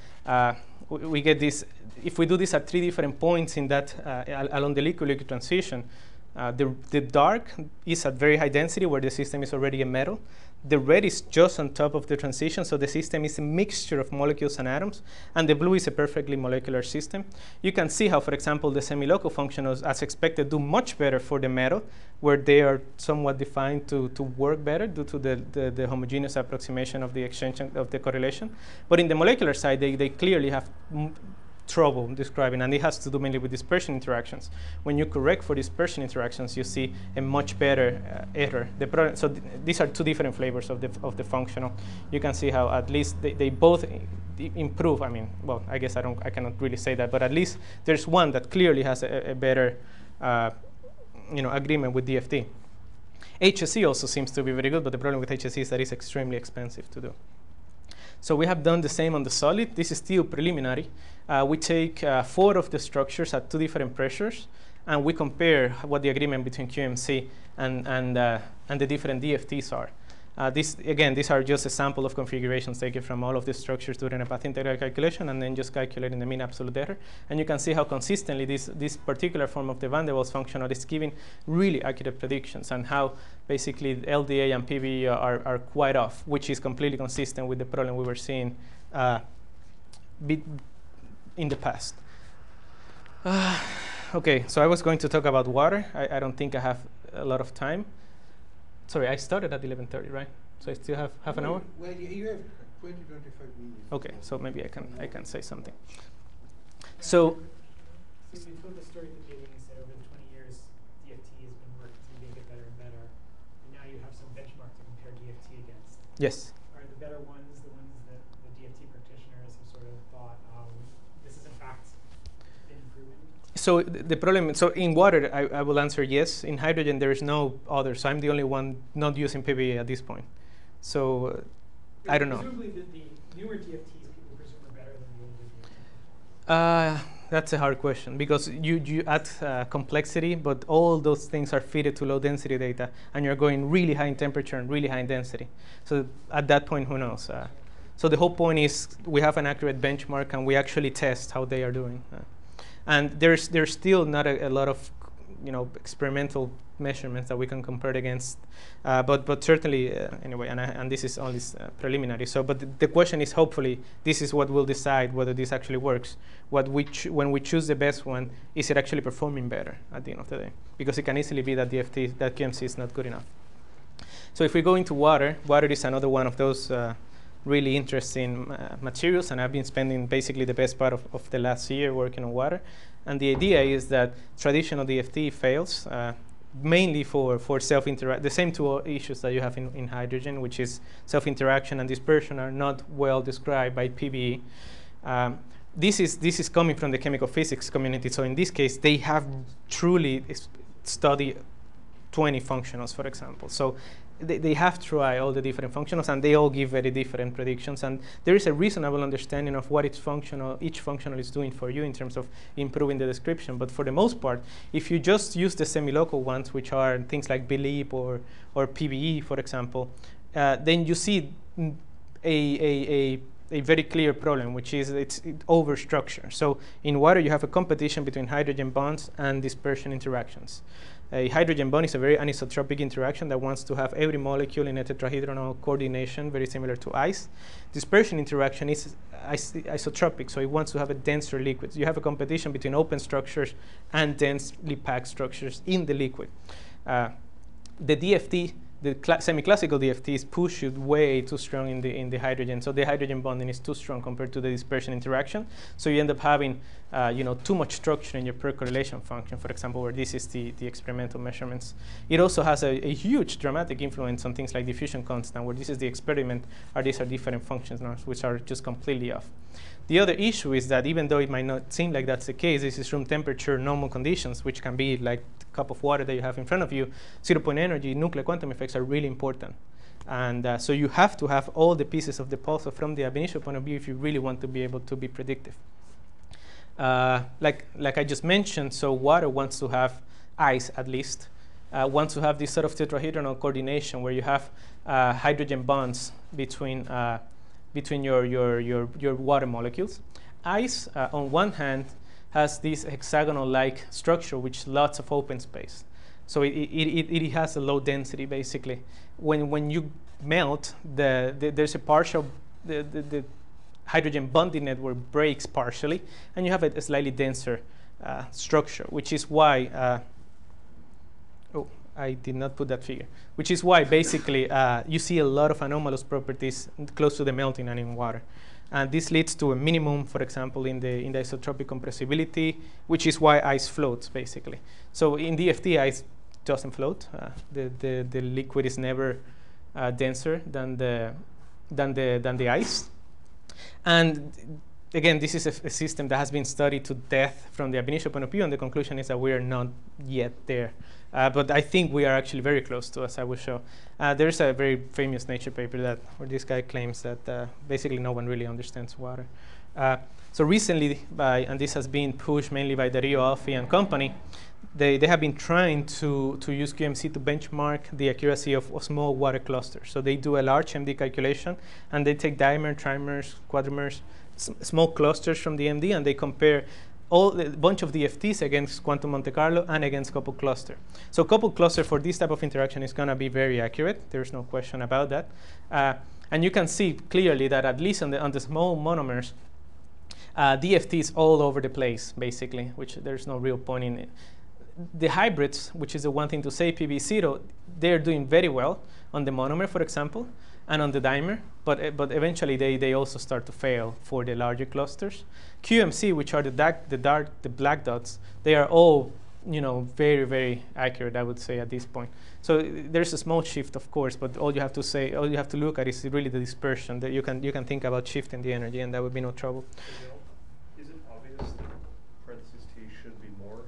we get this, if we do this at 3 different points in that, along the liquid-liquid transition, the dark is at very high density where the system is already a metal. The red is just on top of the transition, so the system is a mixture of molecules and atoms, and the blue is a perfectly molecular system. You can see how, for example, the semi-local functionals, as expected, do much better for the metal, where they are somewhat defined to work better due to the homogeneous approximation of the exchange of the correlation. But in the molecular side, they clearly have trouble describing, and it has to do mainly with dispersion interactions. When you correct for dispersion interactions, you see a much better error. So these are 2 different flavors of the functional. You can see how at least they both improve. I mean, well, I guess I cannot really say that, but at least there's one that clearly has a better agreement with DFT. HSE also seems to be very good, but the problem with HSE is that it's extremely expensive to do. So we have done the same on the solid. This is still preliminary. We take 4 of the structures at 2 different pressures, and we compare what the agreement between QMC and the different DFTs are. These are just a sample of configurations taken from all of the structures during a path integral calculation, and then just calculating the mean absolute error. And you can see how consistently this particular form of the van der Waals functional is giving really accurate predictions, and how basically LDA and PBE are quite off, which is completely consistent with the problem we were seeing in the past. Okay, so I was going to talk about water. I don't think I have a lot of time. Sorry, I started at 11:30, right? So I still have half an hour? Well, you have 20, 25 minutes. Okay, so maybe I can say something. So you told the story at the beginning. You said over the 20 years, DFT has been working to make it better and better. And now you have some benchmark to compare DFT against. yes. Are the better ones the ones that the DFT practitioners have sort of thought, this has in fact been so the problem, so in water, I will answer yes. In hydrogen, there is no other, so I'm the only one not using PBA at this point. So I don't know. Presumably the newer DFTs people presume are better than the older DFTs. That's a hard question because you add complexity, but all those things are fitted to low density data, and you're going really high in temperature and really high in density. So at that point, who knows? So the whole point is we have an accurate benchmark, and we actually test how they are doing. And there's still not a lot of experimental measurements that we can compare it against, but certainly anyway, and this is only preliminary. So, but the question is, hopefully, this is what will decide whether this actually works. When we choose the best one, is it actually performing better at the end of the day? Because it can easily be that DFT, that QMC is not good enough. So if we go into water, water is another one of those really interesting materials, and I've been spending basically the best part of the last year working on water. And the idea is that traditional DFT fails mainly for self-interaction. The same two issues that you have in hydrogen, which is self-interaction and dispersion, are not well described by PBE. This is coming from the chemical physics community. So in this case, they have truly studied 20 functionals, for example. So they have tried all the different functionals, and they all give very different predictions. And there is a reasonable understanding of what each functional is doing for you in terms of improving the description. But for the most part, if you just use the semi-local ones, which are things like BELIEB or PBE, for example, then you see a very clear problem, which is it's overstructure. So in water, you have a competition between hydrogen bonds and dispersion interactions. A hydrogen bond is a very anisotropic interaction that wants to have every molecule in a tetrahedronal coordination, very similar to ice. Dispersion interaction is isotropic, so it wants to have a denser liquid. You have a competition between open structures and densely packed structures in the liquid. The DFT, the semi-classical DFTs push you way too strong in the hydrogen, so the hydrogen bonding is too strong compared to the dispersion interaction. So you end up having too much structure in your percorrelation function, for example, where this is the experimental measurements. It also has a huge dramatic influence on things like diffusion constant, where this is the experiment, these are different functions now, which are just completely off. The other issue is that even though it might not seem like that's the case, this is room temperature normal conditions, which can be like the cup of water that you have in front of you. 0-point energy, nuclear quantum effects are really important. And so you have to have all the pieces of the puzzle from the ab-initio point of view if you really want to be able to be predictive. Like I just mentioned, so water wants to have ice at least, wants to have this sort of tetrahedronal coordination where you have hydrogen bonds between your water molecules. Ice, on one hand, has this hexagonal-like structure, which lots of open space. So it has a low density, basically. When you melt, there's a partial, the hydrogen bonding network breaks partially, and you have a slightly denser structure, which is why, I did not put that figure, which is why basically you see a lot of anomalous properties close to the melting and in water. And this leads to a minimum, for example, in the isotropic compressibility, which is why ice floats, basically. So in DFT, ice doesn't float. The liquid is never denser than the ice. And again, this is a system that has been studied to death from the ab-initio point of view, and the conclusion is that we are not yet there. But I think we are actually very close to, as I will show. There's a very famous Nature paper where this guy claims that basically no one really understands water. So recently, and this has been pushed mainly by Dario Alfi and company, they have been trying to use QMC to benchmark the accuracy of small water clusters. So they do a large MD calculation, and they take dimer, trimers, quadrimers, small clusters from the MD, and they compare a bunch of DFTs against quantum Monte Carlo and against coupled cluster. So coupled cluster for this type of interaction is going to be very accurate. There's no question about that. And you can see clearly that at least on the small monomers, DFT is all over the place, basically, which there's no real point in it. The hybrids, which is the one thing to say, PB0, they're doing very well on the monomer, for example, and on the dimer, but eventually they also start to fail for the larger clusters. QMC, which are the black dots, they are all very, very accurate, I would say, at this point. So there's a small shift, of course, but all you have to look at is really the dispersion. That you can think about shifting the energy, and that would be no trouble. Is it obvious that parentheses T should be more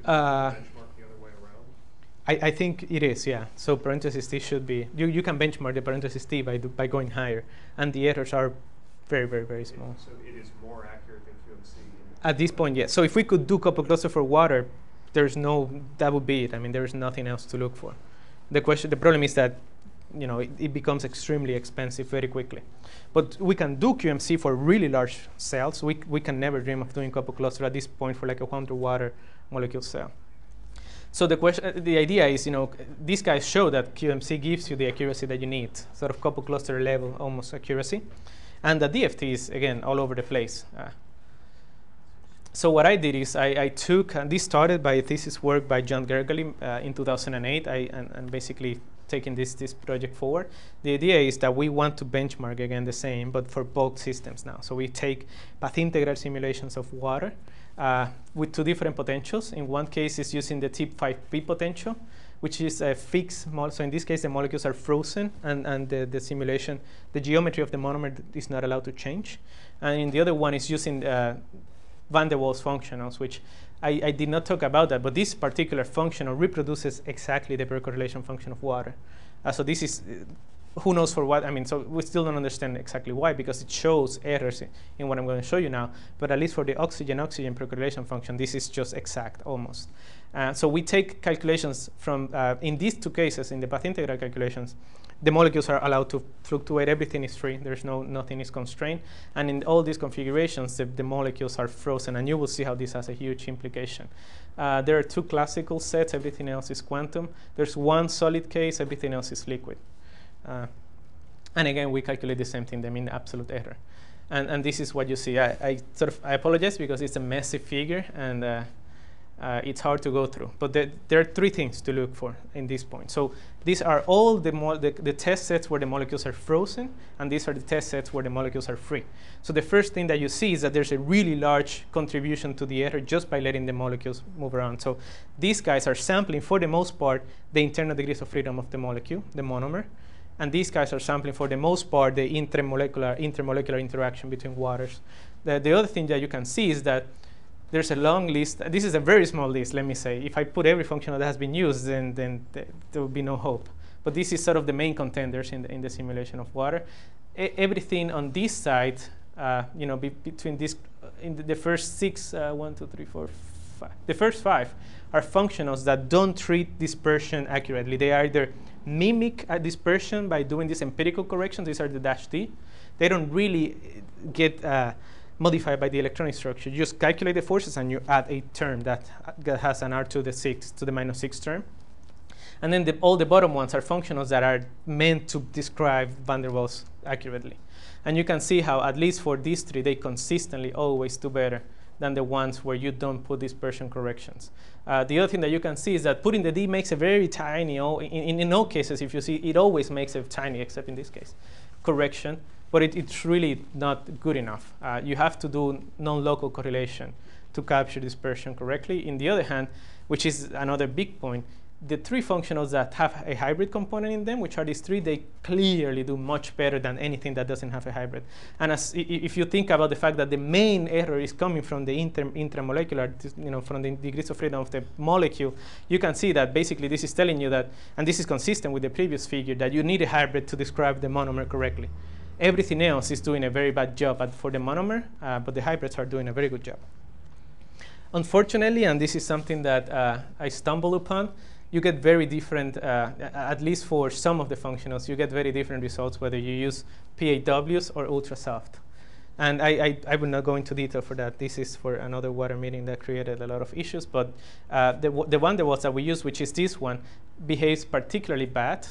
benchmark the other way around? I think it is, yeah. So parenthesis t should be, you can benchmark the parenthesis t by going higher, and the errors are very, very, very small. So it is more accurate than QMC? At this point, yes. So if we could do couple cluster for water, that would be it. I mean, there is nothing else to look for. The problem is that, it becomes extremely expensive very quickly. But we can do QMC for really large cells. We can never dream of doing couple cluster at this point for like a 100 water molecule cell. So the idea is, these guys show that QMC gives you the accuracy that you need, sort of couple cluster level almost accuracy. And the DFT is, again, all over the place. So what I did is I took, and this started by a thesis work by John Gergely in 2008, and basically taking this project forward. The idea is that we want to benchmark, again, the same, but for bulk systems now. So we take path integral simulations of water with two different potentials. In one case, it's using the tip 5p potential, which is a fixed molecule. So in this case, the molecules are frozen, and the simulation, the geometry of the monomer is not allowed to change. And in the other one is using van der Waals functionals, which I did not talk about that, but this particular functional reproduces exactly the percorrelation function of water. So this is, who knows for what, so we still don't understand exactly why, because it shows errors in what I'm going to show you now, but at least for the oxygen-oxygen percorrelation function, this is just exact, almost. So we take calculations from, in these two cases, in the path integral calculations, the molecules are allowed to fluctuate. Everything is free. There's nothing is constrained. And in all these configurations, the molecules are frozen. And you will see how this has a huge implication. There are two classical sets. Everything else is quantum. There's one solid case. Everything else is liquid. And again, we calculate the same thing, the mean absolute error. And this is what you see. I apologize because it's a messy figure, and it's hard to go through. But there are three things to look for in this point. So these are all the test sets where the molecules are frozen, and these are the test sets where the molecules are free. So the first thing that you see is that there's a really large contribution to the error just by letting the molecules move around. So these guys are sampling, for the most part, the internal degrees of freedom of the molecule, the monomer. And these guys are sampling, for the most part, the intermolecular interaction between waters. The other thing that you can see is that there's a long list. This is a very small list, let me say. If I put every functional that has been used, then there will be no hope. But this is sort of the main contenders in the simulation of water. Everything on this side, between this, in the first six, 1, 2, 3, 4, 5. The first 5 are functionals that don't treat dispersion accurately. They either mimic dispersion by doing these empirical corrections. These are the -t. They don't really get modified by the electronic structure. You just calculate the forces and you add a term that has an r to the -6 term. And then all the bottom ones are functionals that are meant to describe van der Waals accurately. And you can see how, at least for these 3, they consistently always do better than the ones where you don't put dispersion corrections. The other thing that you can see is that putting the d makes a very tiny, in all cases, if you see, it always makes a tiny, except in this case, correction. But it's really not good enough. You have to do non-local correlation to capture dispersion correctly. In the other hand, which is another big point, the 3 functionals that have a hybrid component in them, which are these 3, they clearly do much better than anything that doesn't have a hybrid. And if you think about the fact that the main error is coming from the intramolecular, from the degrees of freedom of the molecule, you can see that basically this is telling you that, and this is consistent with the previous figure, that you need a hybrid to describe the monomer correctly. Everything else is doing a very bad job for the monomer, but the hybrids are doing a very good job. Unfortunately, and this is something that I stumbled upon, you get very different, at least for some of the functionals, you get very different results whether you use PAWs or ultrasoft. And I will not go into detail for that. This is for another water meeting that created a lot of issues. But the van der Waals that we use, which is this one, behaves particularly bad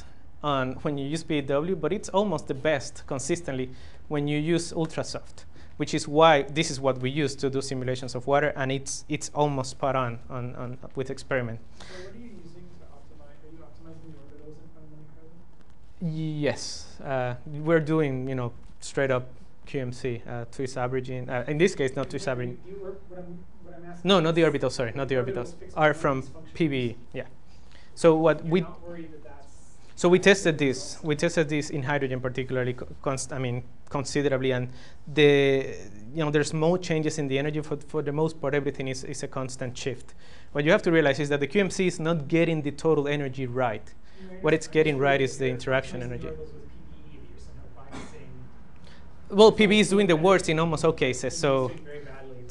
when you use PAW, but it's almost the best consistently when you use ultrasoft, which is why this is what we use to do simulations of water, and it's almost spot on with experiment. So what are you using to optimize? Are you optimizing the orbitals in front of Monte Carlo? Yes, we're doing straight up QMC, twist averaging. In this case, not twist averaging. What I'm asking. No, not the orbitals. Sorry, not the orbitals. Are from PBE. Yeah. So what You're we. not worried that that's So we tested this. We tested this in hydrogen particularly, considerably, and there's small changes in the energy. For the most part, everything is a constant shift. What you have to realize is that the QMC is not getting the total energy right. What it's getting right is the interaction energy. Well, PB is doing the worst in almost all cases, so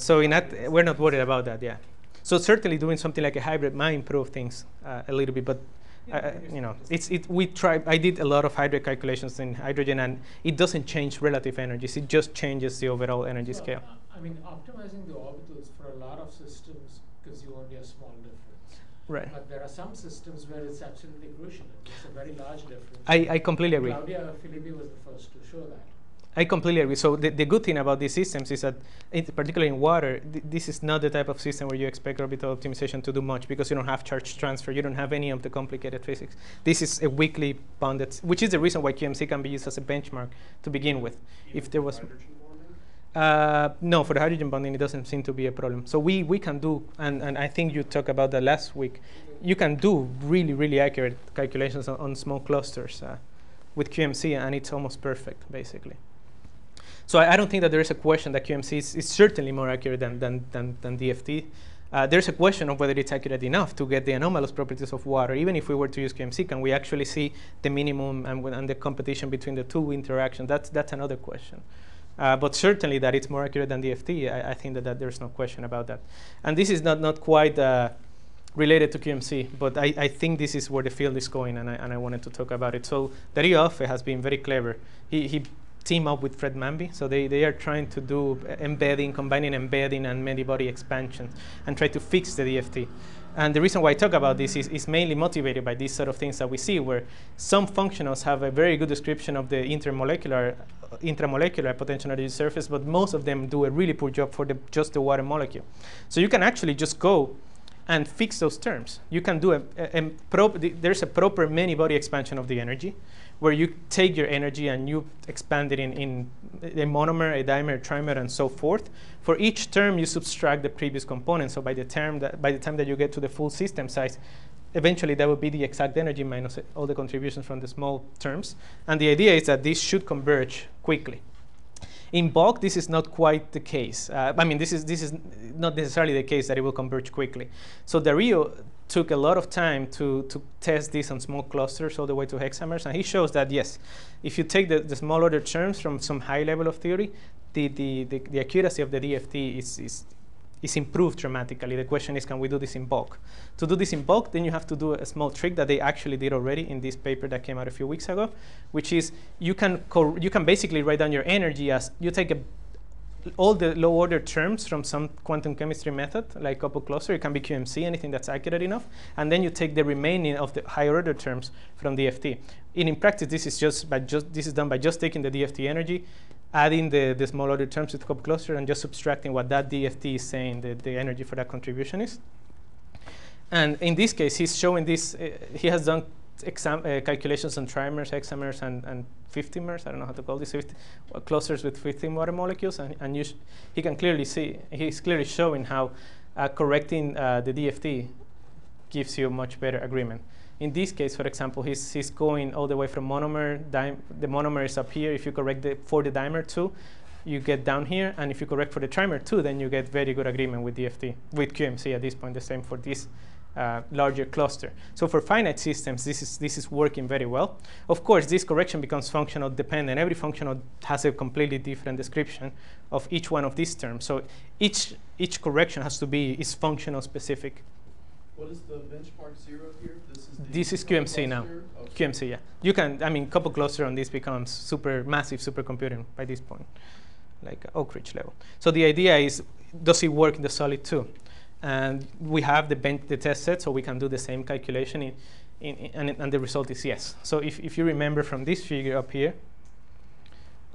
we're not worried about that. Yeah. So certainly doing something like a hybrid might improve things a little bit, but I did a lot of hybrid calculations in hydrogen, and it doesn't change relative energies. It just changes the overall energy scale. Optimizing the orbitals for a lot of systems gives you only a small difference. Right. But there are some systems where it's absolutely crucial. It's a very large difference. I completely agree. Claudia Filippi was the first to show that. I completely agree. So the good thing about these systems is that, particularly in water, this is not the type of system where you expect orbital optimization to do much, because you don't have charge transfer. You don't have any of the complicated physics. This is a weakly bounded, which is the reason why QMC can be used as a benchmark to begin with. If there was no, for the hydrogen bonding, it doesn't seem to be a problem. So we can do, and I think you talked about that last week, you can do really, really accurate calculations on small clusters with QMC, and it's almost perfect, basically. So I don't think that there is a question that QMC is certainly more accurate than DFT. There's a question of whether it's accurate enough to get the anomalous properties of water. Even if we were to use QMC, can we actually see the minimum and the competition between the two interactions? That's another question. But certainly that it's more accurate than DFT, I think that there's no question about that. And this is not quite related to QMC, but I think this is where the field is going, and I wanted to talk about it. So Dario Offe has been very clever. He teamed up with Fred Manby, so they are trying to do combining embedding and many-body expansion, and try to fix the DFT. And the reason why I talk about this is mainly motivated by these sort of things that we see, where some functionals have a very good description of the intramolecular potential energy surface, but most of them do a really poor job for just the water molecule. So you can actually just go and fix those terms. You can do there's a proper many-body expansion of the energy, where you take your energy and you expand it in a monomer, a dimer, a trimer, and so forth. For each term, you subtract the previous component. So by the time that you get to the full system size, eventually that will be the exact energy minus all the contributions from the small terms. And the idea is that this should converge quickly. In bulk, this is not quite the case. This is not necessarily the case that it will converge quickly. So Dario took a lot of time to test this on small clusters all the way to hexamers, and he shows that yes, if you take the small order terms from some high level of theory, the accuracy of the DFT is improved dramatically. The question is, can we do this in bulk? To do this in bulk, then you have to do a small trick that they actually did already in this paper that came out a few weeks ago, which is you can basically write down your energy as you take all the low order terms from some quantum chemistry method, like couple cluster. It can be QMC, anything that's accurate enough, and then you take the remaining of the higher order terms from DFT. In practice, this is done by just taking the DFT energy, adding the small order terms with couple cluster, and just subtracting what that DFT is saying the energy for that contribution is. And in this case, he's showing this. He has done calculations on trimers, hexamers, and 50mers. I don't know how to call this, clusters with 15 water molecules, and he can clearly see. He's clearly showing how correcting the DFT gives you much better agreement. In this case, for example, he's going all the way from monomer. The monomer is up here. If you correct for the dimer 2, you get down here, and if you correct for the trimer 2, then you get very good agreement with DFT, with QMC at this point. The same for this larger cluster. So for finite systems, this is working very well. Of course, this correction becomes functional dependent. Every functional has a completely different description of each one of these terms. So each correction has to be functional specific. What is the benchmark 0 here? This is QMC now. Okay. QMC, yeah. You can, couple cluster on this becomes massive supercomputing by this point, like Oak Ridge level. So the idea is, does it work in the solid too? And we have the test set, so we can do the same calculation, and the result is yes. So if you remember from this figure up here,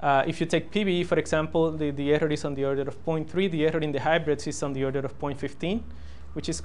if you take PBE, for example, the error is on the order of 0.3. The error in the hybrids is on the order of 0.15, which is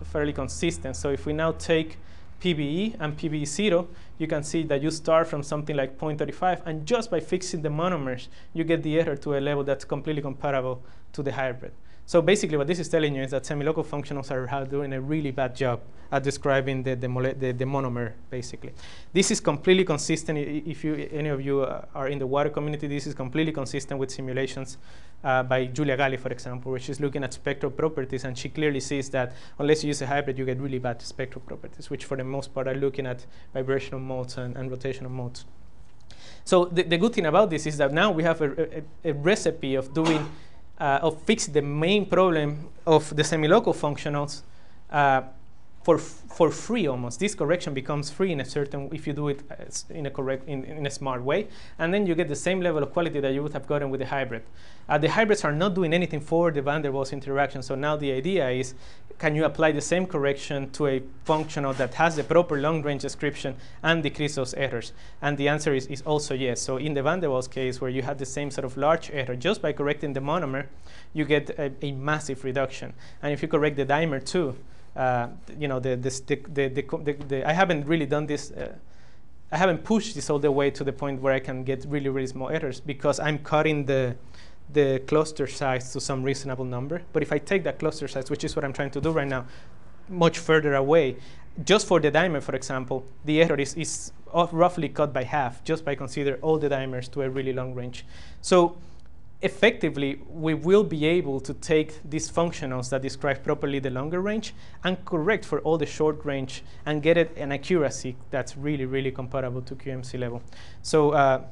fairly consistent. So if we now take PBE and PBE 0, you can see that you start from something like 0.35, and just by fixing the monomers, you get the error to a level that's completely comparable to the hybrid. So basically what this is telling you is that semi-local functionals are doing a really bad job at describing the monomer, basically. This is completely consistent. If any of you are in the water community, this is completely consistent with simulations by Julia Galli, for example, where she's looking at spectral properties, and she clearly sees that unless you use a hybrid, you get really bad spectral properties, which for the most part are looking at vibrational modes and rotational modes. So the good thing about this is that now we have a recipe of doing of fixing the main problem of the semi-local functionals for free almost. This correction becomes free in a certain, if you do it in a smart way, and then you get the same level of quality that you would have gotten with the hybrid. The hybrids are not doing anything for the van der Waals interaction, so now the idea is, can you apply the same correction to a functional that has the proper long-range description and decrease those errors? And the answer is also yes. So in the van der Waals case, where you had the same sort of large error, just by correcting the monomer, you get a massive reduction. And if you correct the dimer too, you know, I haven't really done this. I haven't pushed this all the way to the point where I can get really, really small errors, because I'm cutting the cluster size to some reasonable number. But if I take that cluster size, which is what I'm trying to do right now, much further away, just for the dimer, for example, the error is roughly cut by half, just by consider all the dimers to a really long range. So effectively, we will be able to take these functionals that describe properly the longer range and correct for all the short range and get it an accuracy that's really, really comparable to QMC level. So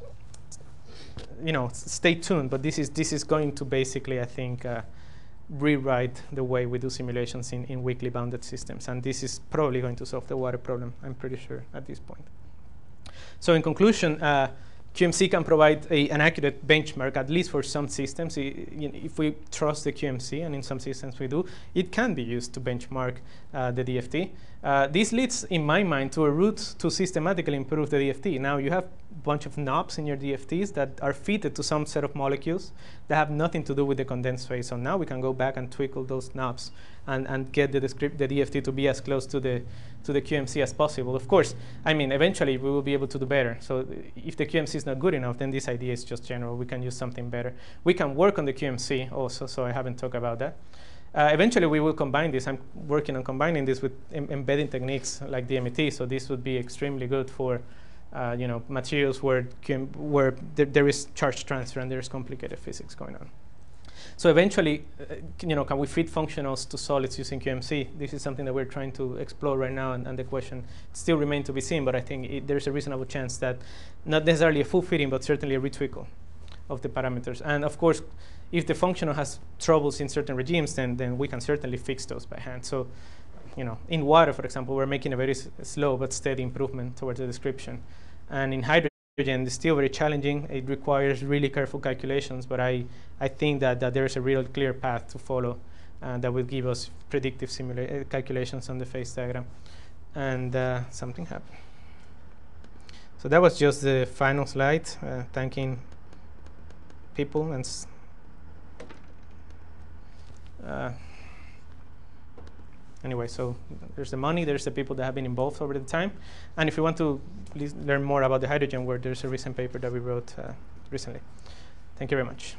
you know, stay tuned, but this is going to basically, I think, rewrite the way we do simulations in weakly bounded systems, and this is probably going to solve the water problem, I'm pretty sure, at this point. So in conclusion, QMC can provide an accurate benchmark, at least for some systems. If we trust the QMC, and in some systems we do, it can be used to benchmark the DFT. This leads, in my mind, to a route to systematically improve the DFT. Now you have a bunch of knobs in your DFTs that are fitted to some set of molecules that have nothing to do with the condensed phase. So now we can go back and twiddle those knobs and get the DFT to be as close to the QMC as possible. Of course, I mean, eventually we will be able to do better. So if the QMC is not good enough, then this idea is just general. We can use something better. We can work on the QMC also, so I haven't talked about that. Eventually we will combine this. I'm working on combining this with embedding techniques like DMET, so this would be extremely good for you know, materials where there is charge transfer and there's complicated physics going on. So eventually, you know, can we fit functionals to solids using QMC? This is something that we're trying to explore right now, and the question still remains to be seen, but I think there's a reasonable chance that not necessarily a full fitting, but certainly a retwiddle of the parameters. And of course, if the functional has troubles in certain regimes, then we can certainly fix those by hand. So, you know, in water, for example, we're making a very slow but steady improvement towards the description. And in hydrogen, it's still very challenging. It requires really careful calculations, but I think that there is a real clear path to follow that will give us predictive calculations on the phase diagram. And something happened. So that was just the final slide, thanking people and anyway, so there's the money, there's the people that have been involved over the time. And if you want to learn more about the hydrogen work, there's a recent paper that we wrote recently. Thank you very much.